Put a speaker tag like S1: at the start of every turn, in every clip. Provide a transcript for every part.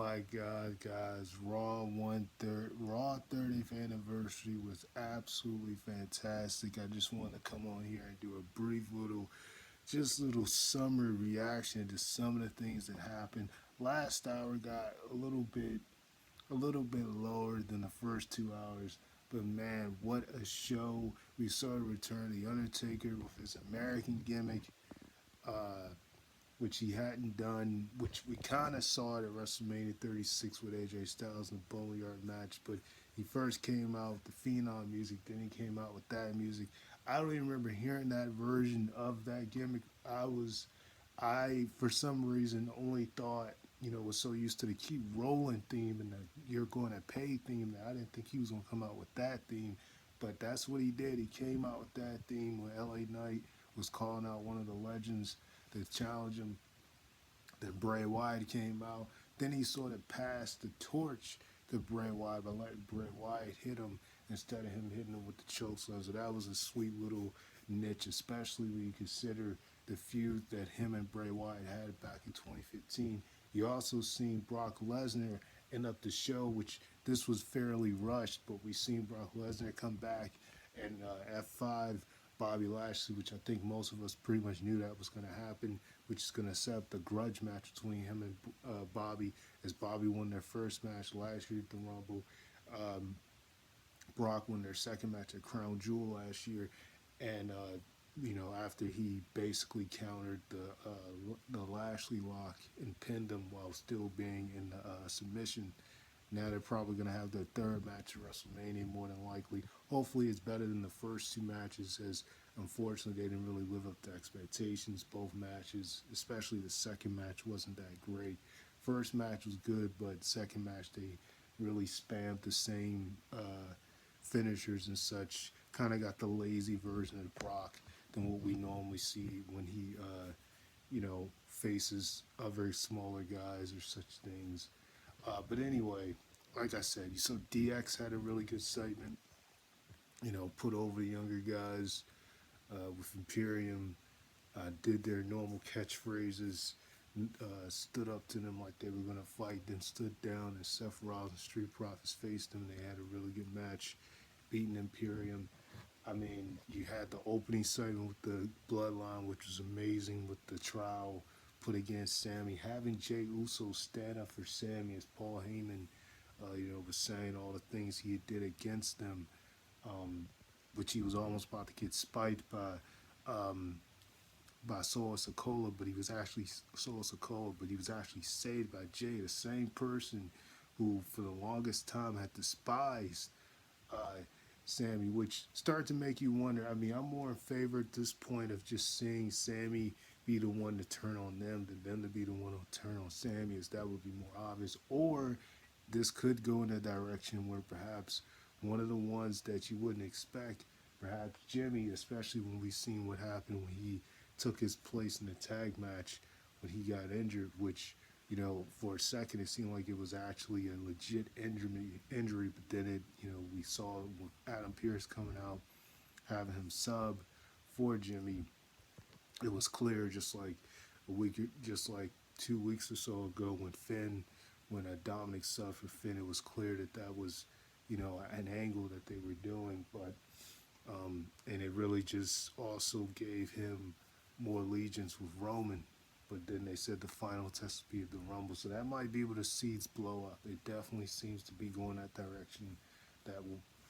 S1: my God, guys! Raw 30th anniversary was absolutely fantastic. I just want to come on here and do a brief little summary reaction to some of the things that happened. Last hour got a little bit lower than the first 2 hours, but man, what a show! We saw the return of the Undertaker with his American gimmick. Uh, which he hadn't done, which we kind of saw it at WrestleMania 36 with AJ Styles in the Boneyard match. But he first came out with the Phenom music, then he came out with that music. I don't even remember hearing that version of that gimmick. For some reason, only thought, was so used to the Keep Rolling theme and the You're Going to Pay theme that I didn't think he was going to come out with that theme. But that's what he did. He came out with that theme when LA Knight was calling out one of the legends to challenge him. Then Bray Wyatt came out. Then he sort of passed the torch to Bray Wyatt by letting Bray Wyatt hit him instead of him hitting him with the choke slam. So that was a sweet little niche, especially when you consider the feud that him and Bray Wyatt had back in 2015. You also seen Brock Lesnar end up the show, which this was fairly rushed, but we seen Brock Lesnar come back and F5 Bobby Lashley, which I think most of us pretty much knew that was going to happen, which is going to set up the grudge match between him and Bobby, as Bobby won their first match last year at the Rumble. Um, Brock won their second match at Crown Jewel last year, and after he basically countered the Lashley lock and pinned him while still being in submission. Now they're probably going to have their third match at WrestleMania, more than likely. Hopefully, it's better than the first two matches, as unfortunately they didn't really live up to expectations. Both matches, especially the second match, wasn't that great. First match was good, but second match they really spammed the same finishers and such. Kind of got the lazy version of Brock than what we normally see when he, faces other smaller guys or such things. But anyway, like I said, so DX had a really good segment. Put over the younger guys with Imperium. Did their normal catchphrases. Stood up to them like they were gonna fight. Then stood down and Seth Rollins and Street Profits faced them. They had a really good match, beating Imperium. I mean, you had the opening segment with the Bloodline, which was amazing, with the trial put against Sammy. Having Jey Uso stand up for Sammy, as Paul Heyman, was saying all the things he did against them, um, which he was almost about to get spiked by Solo Sikoa, but he was actually saved by Jey, the same person who, for the longest time, had despised uh, Sammy, which started to make you wonder. I mean, I'm more in favor at this point of just seeing Sammy be the one to turn on them than them to be the one to turn on Sammy, as that would be more obvious. Or this could go in a direction where perhaps one of the ones that you wouldn't expect, perhaps Jimmy, especially when we seen what happened when he took his place in the tag match when he got injured, which for a second it seemed like it was actually a legit injury, but then we saw with Adam Pearce coming out, having him sub for Jimmy. It was clear, just like 2 weeks or so ago when Dominic subbed for Finn, it was clear that that was, an angle that they were doing, but and it really just also gave him more allegiance with Roman. But then they said the final test would be at the Rumble, so that might be where the seeds blow up. It definitely seems to be going that direction.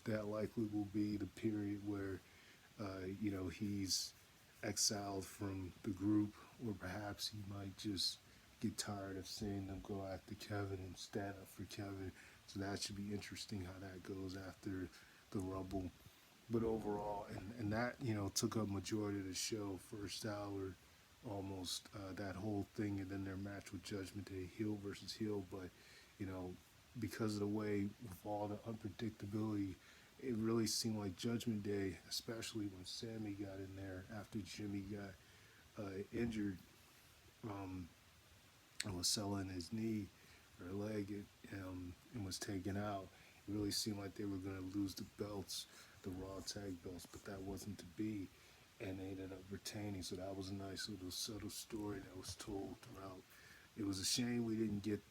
S1: That likely will be the period where he's exiled from the group, or perhaps he might just get tired of seeing them go after Kevin and stand up for Kevin. So that should be interesting how that goes after the Rumble. But overall, and that took up majority of the show, first hour, almost that whole thing, and then their match with Judgment Day, heel versus heel. But you know, because of the way with all the unpredictability, it really seemed like Judgment Day, especially when Sammy got in there after Jimmy got injured, um, and was selling his knee or leg, and was taken out. It really seemed like they were going to lose the belts, the Raw tag belts, but that wasn't to be, and they ended up retaining. So that was a nice little subtle story that was told throughout. It was a shame we didn't get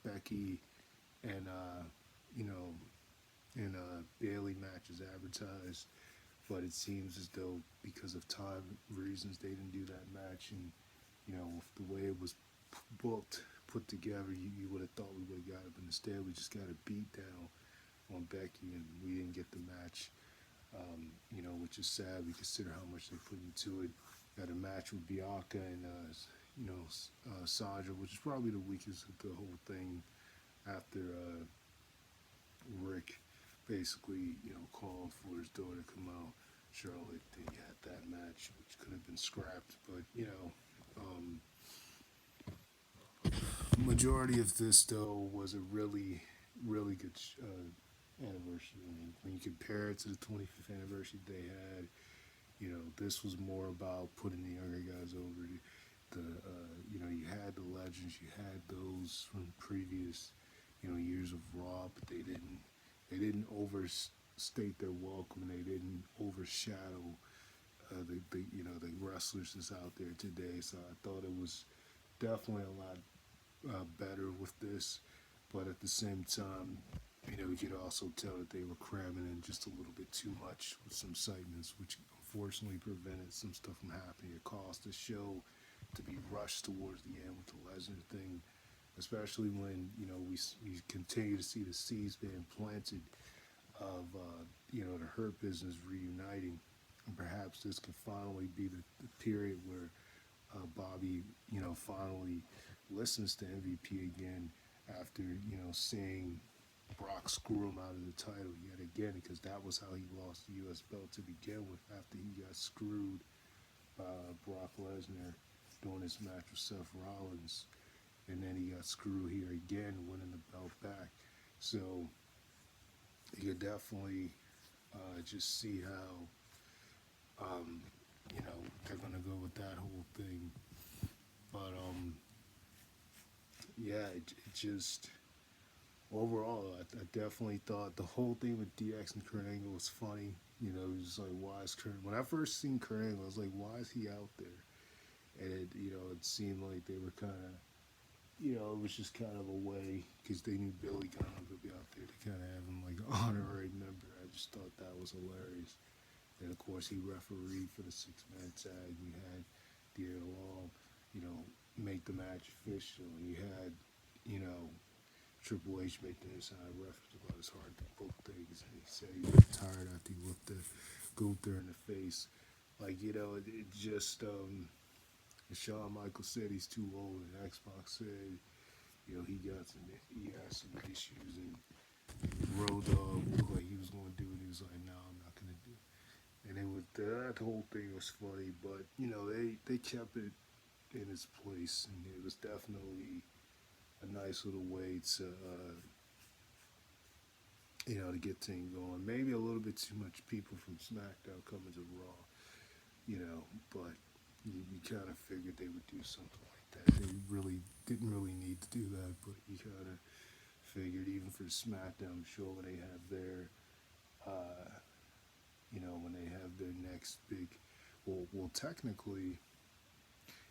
S1: Becky and you know and Bailey matches advertised, but it seems as though because of time reasons they didn't do that match, and with the way it was booked, put together, you would have thought we would have got it, but instead we just got a beat down on Becky, and we didn't get the match. Which is sad. We consider how much they put into it. Got a match with Bianca and Sandra, which is probably the weakest of the whole thing. After Rick basically called for his daughter to come out, Charlotte, then you had that match, which could have been scrapped. But majority of this though was a really, really good anniversary. I mean, when you compare it to the 25th anniversary they had, this was more about putting the younger guys over. You had the legends, you had those from previous, years of Raw, but they didn't overstate their welcome, and they didn't overshadow the wrestlers that's out there today. So I thought it was definitely a lot better with this, but at the same time, you could also tell that they were cramming in just a little bit too much with some segments, which unfortunately prevented some stuff from happening. It caused the show to be rushed towards the end with the Lesnar thing, especially when we continue to see the seeds being planted of the Hurt Business reuniting, and perhaps this could finally be the period where Bobby finally listens to MVP again after seeing Brock screw him out of the title yet again, because that was how he lost the U.S. belt to begin with, after he got screwed by Brock Lesnar doing his match with Seth Rollins, and then he got screwed here again, winning the belt back. So you could definitely just see how they're gonna go with that whole thing. But it just overall, I definitely thought the whole thing with DX and Kurt Angle was funny. It was just like, why is Kurt? When I first seen Kurt Angle, I was like, why is he out there? And it seemed like they were kind of, it was just kind of a way, because they knew Billy Gunn would be out there, to kind of have him like an honorary member. I just thought that was hilarious. And of course, he refereed for the 6-man tag. You had Diego Long, make the match official. You had, Triple H make the inside reference about his hard to book things, and he said he was tired after he looked at Gunther in the face. Like, it just, Shawn Michaels said he's too old, and Xbox said, he had some issues, and Road Dogg looked like he was going to do it. He was like, no, I'm not going to do it. And that whole thing was funny, but, they kept it in its place, and it was definitely a nice little way to, to get things going. Maybe a little bit too much people from SmackDown coming to Raw, but you kind of figured they would do something like that. They didn't really need to do that, but you kind of figured, even for SmackDown show, when they have their, when they have their next big, well, technically,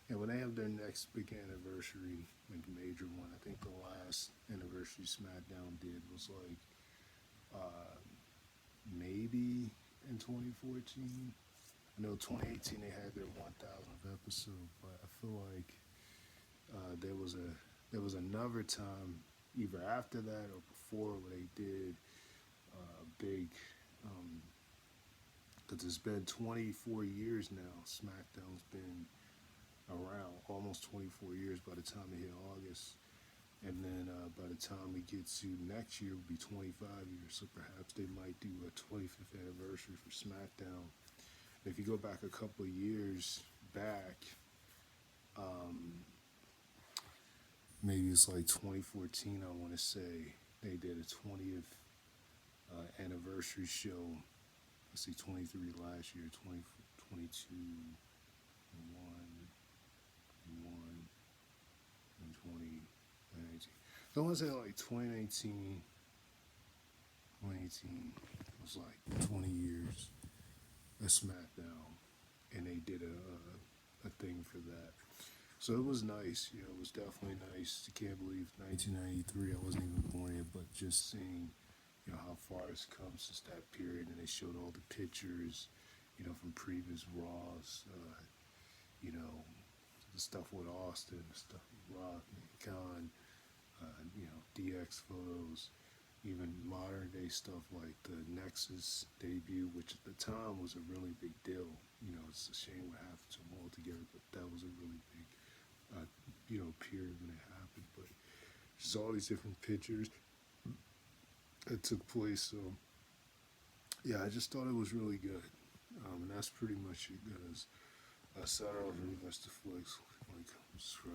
S1: and when they have their next big anniversary, like major one, I think the last anniversary SmackDown did was like maybe in 2014. I know 2018 they had their 1000th episode, but I feel like there was another time, either after that or before, where they did big, because it's been 24 years now. SmackDown's been around almost 24 years by the time they hit August, and then by the time we get to next year, it'll be 25 years. So perhaps they might do a 25th anniversary for SmackDown. If you go back a couple of years back, maybe it's like 2014, I want to say, they did a 20th anniversary show. Let's see, 23 last year, 20, 22, and 1, and 1, and 2019. So I want to say like 2019 was like 20 years of SmackDown, and they did a thing for that. So it was nice. You know, it was definitely nice. I can't believe 1993. I wasn't even born yet, but just seeing, you know, how far it's come since that period, and they showed all the pictures, you know, from previous Raws. You know, the stuff with Austin, the stuff with Rock, Khan, you know, DX photos, even modern day stuff like the Nexus debut, which at the time was a really big deal. You know, it's a shame what happened to them all together, but that was a really big, you know, period when it happened. But just all these different pictures that took place. So yeah, I just thought it was really good. And that's pretty much it, guys. So I don't know really much to flex when it comes to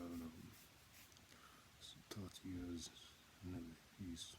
S1: talk to you guys another piece.